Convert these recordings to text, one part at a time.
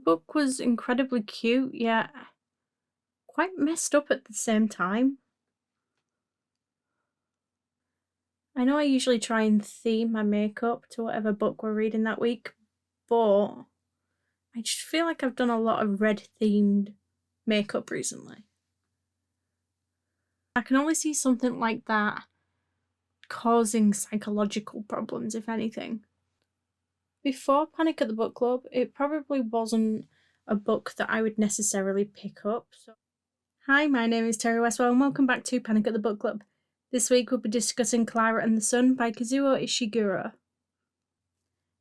book was incredibly cute, yet quite messed up at the same time. I know I usually try and theme my makeup to whatever book we're reading that week, but I just feel like I've done a lot of red-themed makeup recently. I can only see something like that causing psychological problems, if anything. Before Panic at the Book Club, it probably wasn't a book that I would necessarily pick up. Hi, my name is Terry Westwell and welcome back to Panic at the Book Club. This week we'll be discussing Klara and The Sun by Kazuo Ishiguro.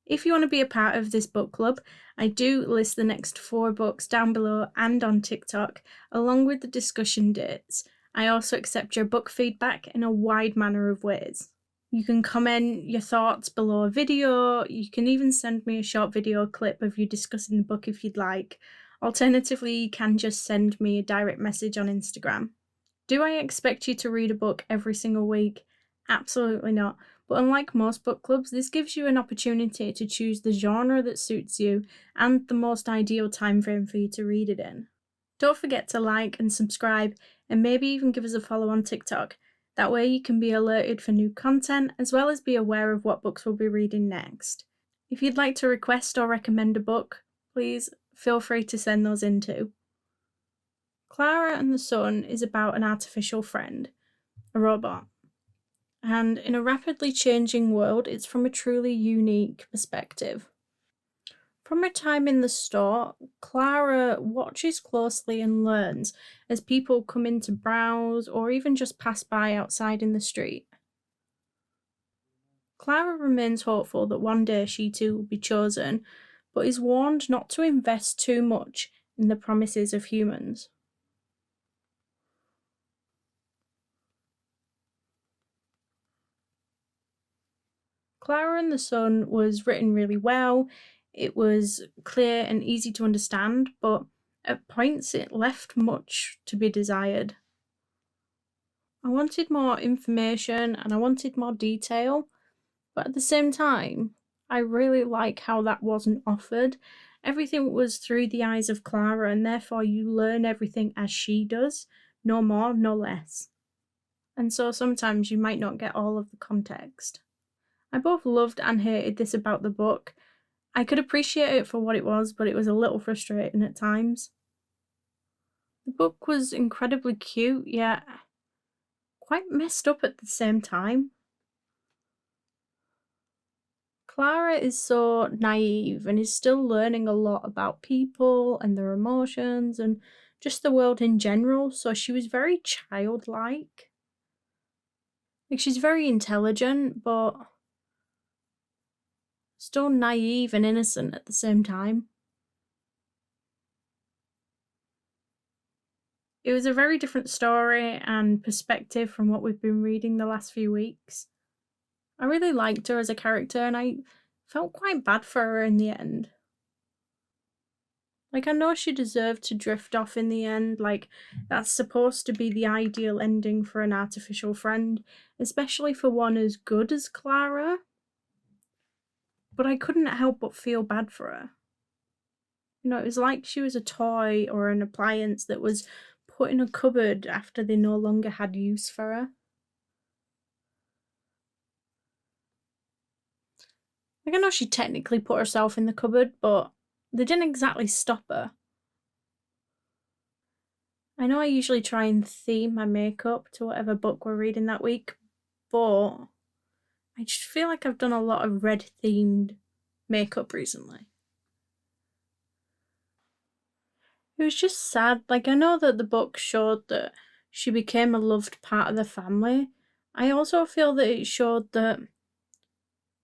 If you want to be a part of this book club, I do list the next 4 books down below and on TikTok, along with the discussion dates. I also accept your book feedback in a wide manner of ways. You can comment your thoughts below a video, you can even send me a short video clip of you discussing the book if you'd like. Alternatively, you can just send me a direct message on Instagram. Do I expect you to read a book every single week? Absolutely not. But unlike most book clubs, this gives you an opportunity to choose the genre that suits you and the most ideal time frame for you to read it in. Don't forget to like and subscribe and maybe even give us a follow on TikTok. That way you can be alerted for new content as well as be aware of what books we'll be reading next. If you'd like to request or recommend a book, please feel free to send those in too. Klara and the Sun is about an artificial friend, a robot. And in a rapidly changing world, it's from a truly unique perspective. From her time in the store, Klara watches closely and learns as people come in to browse or even just pass by outside in the street. Klara remains hopeful that one day she too will be chosen, but is warned not to invest too much in the promises of humans. Klara and the Sun was written really well. It was clear and easy to understand, but at points it left much to be desired. I wanted more information and I wanted more detail, but at the same time, I really like how that wasn't offered. Everything was through the eyes of Klara, and therefore you learn everything as she does, no more, no less. And so sometimes you might not get all of the context. I both loved and hated this about the book. I could appreciate it for what it was, but it was a little frustrating at times. The book was incredibly cute, yet quite messed up at the same time. Klara is so naive and is still learning a lot about people and their emotions and just the world in general, so she was very childlike. Like, she's very intelligent, but still naive and innocent at the same time. It was a very different story and perspective from what we've been reading the last few weeks. I really liked her as a character and I felt quite bad for her in the end. Like, I know she deserved to drift off in the end, like, that's supposed to be the ideal ending for an artificial friend, especially for one as good as Klara. But I couldn't help but feel bad for her. You know, it was like she was a toy or an appliance that was put in a cupboard after they no longer had use for her. Like, I know she technically put herself in the cupboard, but they didn't exactly stop her. I know I usually try and theme my makeup to whatever book we're reading that week, but I just feel like I've done a lot of red-themed makeup recently. It was just sad. Like, I know that the book showed that she became a loved part of the family. I also feel that it showed that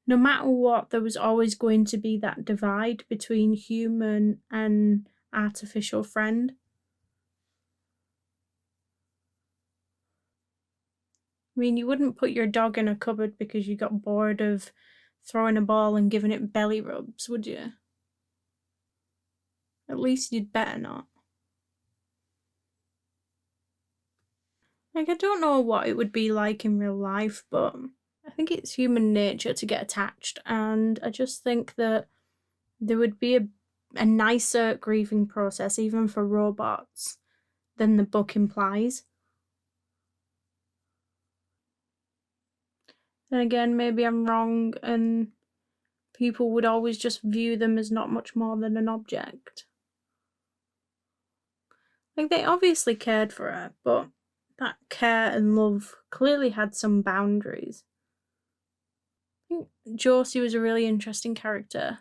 no matter what, there was always going to be that divide between human and artificial friend. I mean, you wouldn't put your dog in a cupboard because you got bored of throwing a ball and giving it belly rubs, would you? At least you'd better not. Like, I don't know what it would be like in real life, but I think it's human nature to get attached, and I just think that there would be a a nicer grieving process, even for robots, than the book implies. And again, maybe I'm wrong and people would always just view them as not much more than an object. Like, they obviously cared for her, but that care and love clearly had some boundaries. I think Josie was a really interesting character.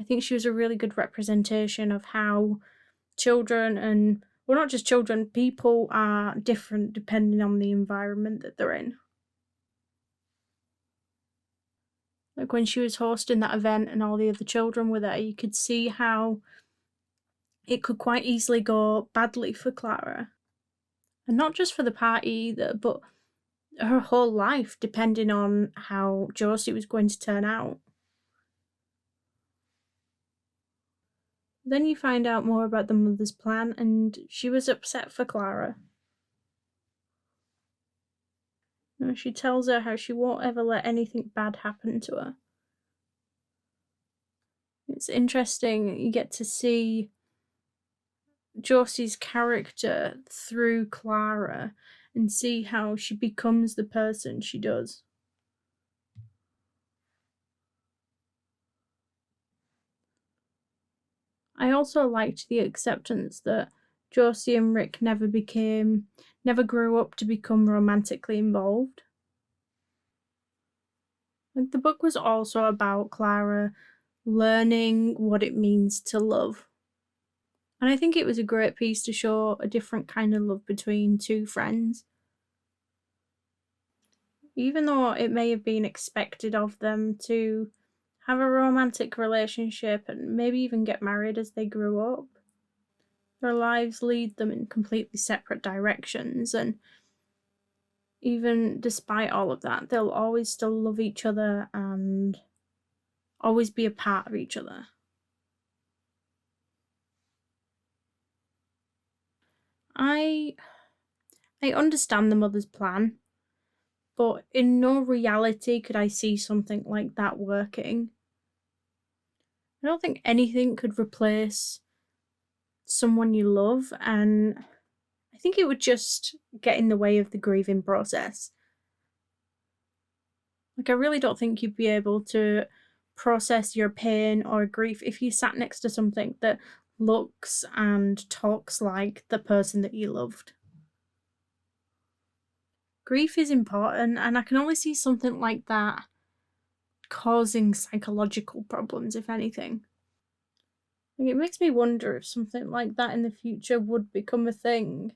I think she was a really good representation of how children and, well, not just children, people are different depending on the environment that they're in. Like when she was hosting that event and all the other children were there, you could see how it could quite easily go badly for Klara. And not just for the party either, but her whole life, depending on how Josie was going to turn out. Then you find out more about the mother's plan, and she was upset for Klara. She tells her how she won't ever let anything bad happen to her. It's interesting, you get to see Josie's character through Klara and see how she becomes the person she does. I also liked the acceptance that Josie and Rick never grew up to become romantically involved. Like, the book was also about Klara learning what it means to love. And I think it was a great piece to show a different kind of love between two friends. Even though it may have been expected of them to have a romantic relationship and maybe even get married as they grew up, their lives lead them in completely separate directions, and even despite all of that, they'll always still love each other and always be a part of each other. I understand the mother's plan, but in no reality could I see something like that working. I don't think anything could replace someone you love, and I think it would just get in the way of the grieving process. Like, I really don't think you'd be able to process your pain or grief if you sat next to something that looks and talks like the person that you loved. Grief is important, and I can only see something like that causing psychological problems, if anything. Like, it makes me wonder if something like that in the future would become a thing.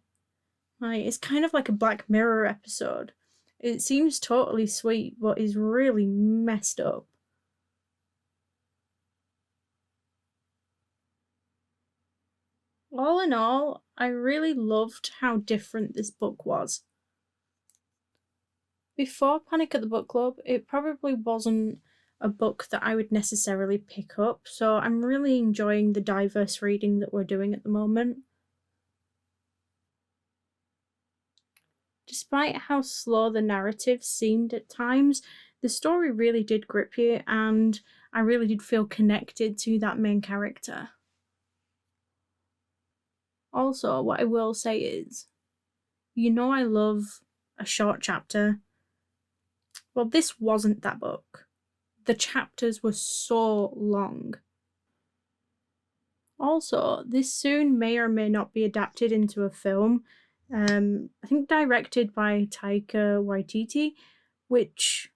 Like, it's kind of like a Black Mirror episode. It seems totally sweet, but is really messed up. All in all, I really loved how different this book was. Before Panic at the Book Club, it probably wasn't a book that I would necessarily pick up, so I'm really enjoying the diverse reading that we're doing at the moment. Despite how slow the narrative seemed at times, the story really did grip you, and I really did feel connected to that main character. Also, what I will say is, I love a short chapter. Well, this wasn't that book. The chapters were so long. Also, this soon may or may not be adapted into a film. I think directed by Taika Waititi, which,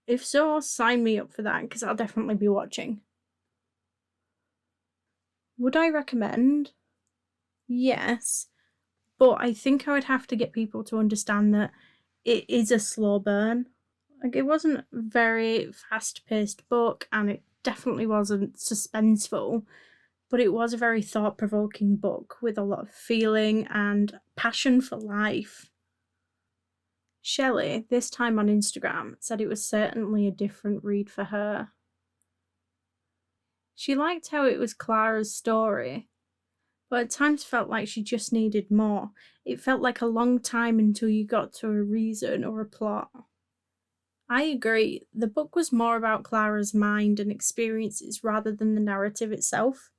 if so, sign me up for that because I'll definitely be watching. Would I recommend? Yes, but I think I would have to get people to understand that it is a slow burn. Like, it wasn't a very fast-paced book, and it definitely wasn't suspenseful, but it was a very thought-provoking book with a lot of feeling and passion for life. Shelley, this time on Instagram, said it was certainly a different read for her. She liked how it was Klara's story, but at times felt like she just needed more. It felt like a long time until you got to a reason or a plot. I agree, the book was more about Klara's mind and experiences rather than the narrative itself.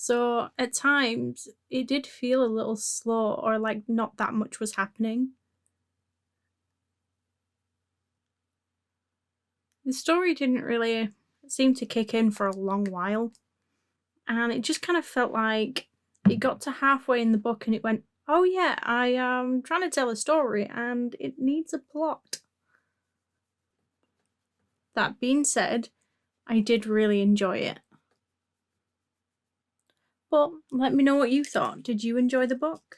So at times it did feel a little slow, or like not that much was happening. The story didn't really seem to kick in for a long while, and it just kind of felt like it got to halfway in the book and it went, oh yeah, I am trying to tell a story and it needs a plot. That being said, I did really enjoy it. But let me know what you thought. Did you enjoy the book?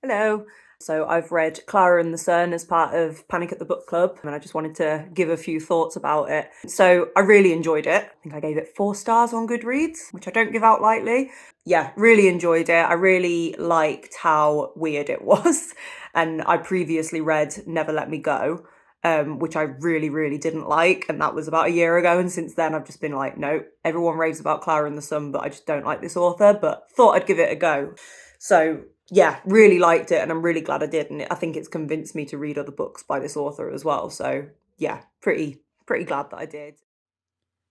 Hello. So I've read Klara and The Sun as part of Panic at the Book Club, and I just wanted to give a few thoughts about it. So I really enjoyed it. I think I gave it 4 stars on Goodreads, which I don't give out lightly. Yeah, really enjoyed it. I really liked how weird it was. And I previously read Never Let Me Go, which I really, really didn't like. And that was about a year ago. And since then, I've just been like, no, everyone raves about Klara and The Sun, but I just don't like this author, but thought I'd give it a go. So yeah, really liked it, and I'm really glad I did. And I think it's convinced me to read other books by this author as well. So yeah, pretty glad that I did.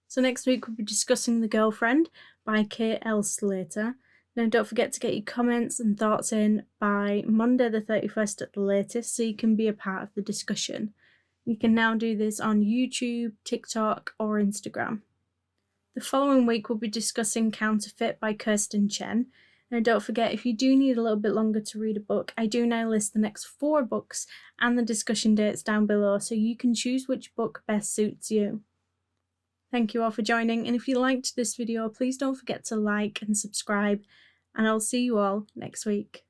So next week we'll be discussing The Girlfriend by K.L. Slater. Now don't forget to get your comments and thoughts in by Monday the 31st at the latest, so you can be a part of the discussion. You can now do this on YouTube, TikTok, or Instagram. The following week we'll be discussing Counterfeit by Kirstin Chen. Now don't forget, if you do need a little bit longer to read a book, I do now list the next 4 books and the discussion dates down below, so you can choose which book best suits you. Thank you all for joining, and if you liked this video, please don't forget to like and subscribe, and I'll see you all next week.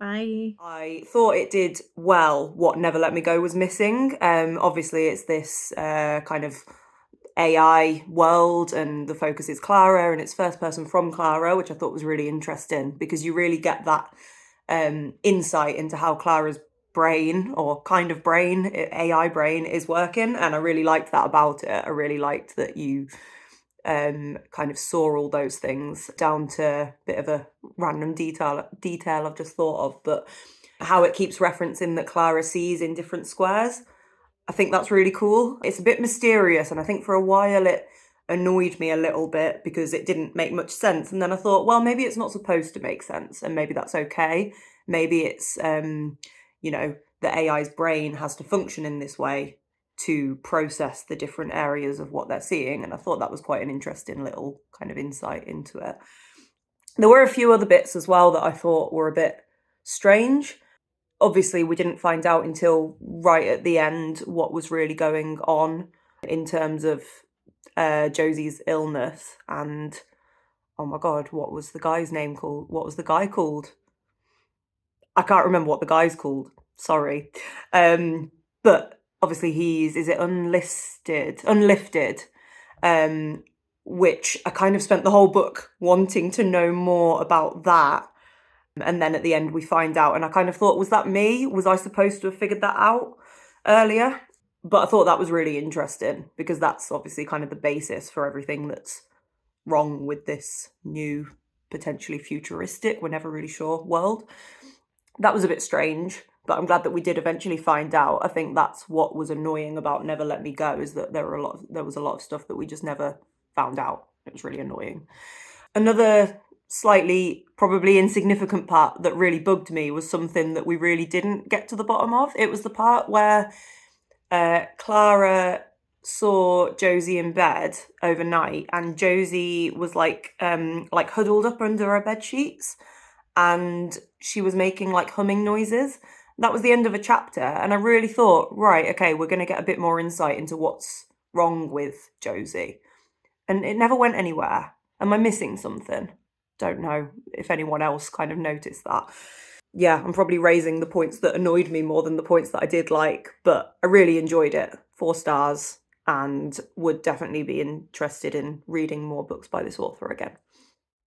Bye. I thought it did well what Never Let Me Go was missing. Obviously it's this kind of AI world, and the focus is Klara, and it's first person from Klara, which I thought was really interesting because you really get that insight into how Klara's brain, or kind of brain, AI brain, is working, and I really liked that about it. I really liked that you kind of saw all those things down to a bit of a random detail I've just thought of, but how it keeps referencing that Klara sees in different squares. I think that's really cool. It's a bit mysterious, and I think for a while it annoyed me a little bit because it didn't make much sense. And then I thought, well, maybe it's not supposed to make sense, and maybe that's okay. Maybe it's, you know, the AI's brain has to function in this way to process the different areas of what they're seeing. And I thought that was quite an interesting little kind of insight into it. There were a few other bits as well that I thought were a bit strange. Obviously, we didn't find out until right at the end what was really going on in terms of Josie's illness. And oh my God, what was the guy's name called? What was the guy called? I can't remember what the guy's called. Sorry. But obviously is it unlifted, which I kind of spent the whole book wanting to know more about that. And then at the end we find out, and I kind of thought, was that me? Was I supposed to have figured that out earlier? But I thought that was really interesting because that's obviously kind of the basis for everything that's wrong with this new, potentially futuristic, we're never really sure, world. That was a bit strange, but I'm glad that we did eventually find out. I think that's what was annoying about Never Let Me Go, is that there was a lot of stuff that we just never found out. It was really annoying. Another slightly probably insignificant part that really bugged me was something that we really didn't get to the bottom of. It was the part where Klara saw Josie in bed overnight, and Josie was like huddled up under her bed sheets, and she was making like humming noises. That was the end of a chapter, and I really thought, right, okay, we're going to get a bit more insight into what's wrong with Josie. And it never went anywhere. Am I missing something? Don't know if anyone else kind of noticed that. Yeah, I'm probably raising the points that annoyed me more than the points that I did like, but I really enjoyed it. 4 stars, and would definitely be interested in reading more books by this author again.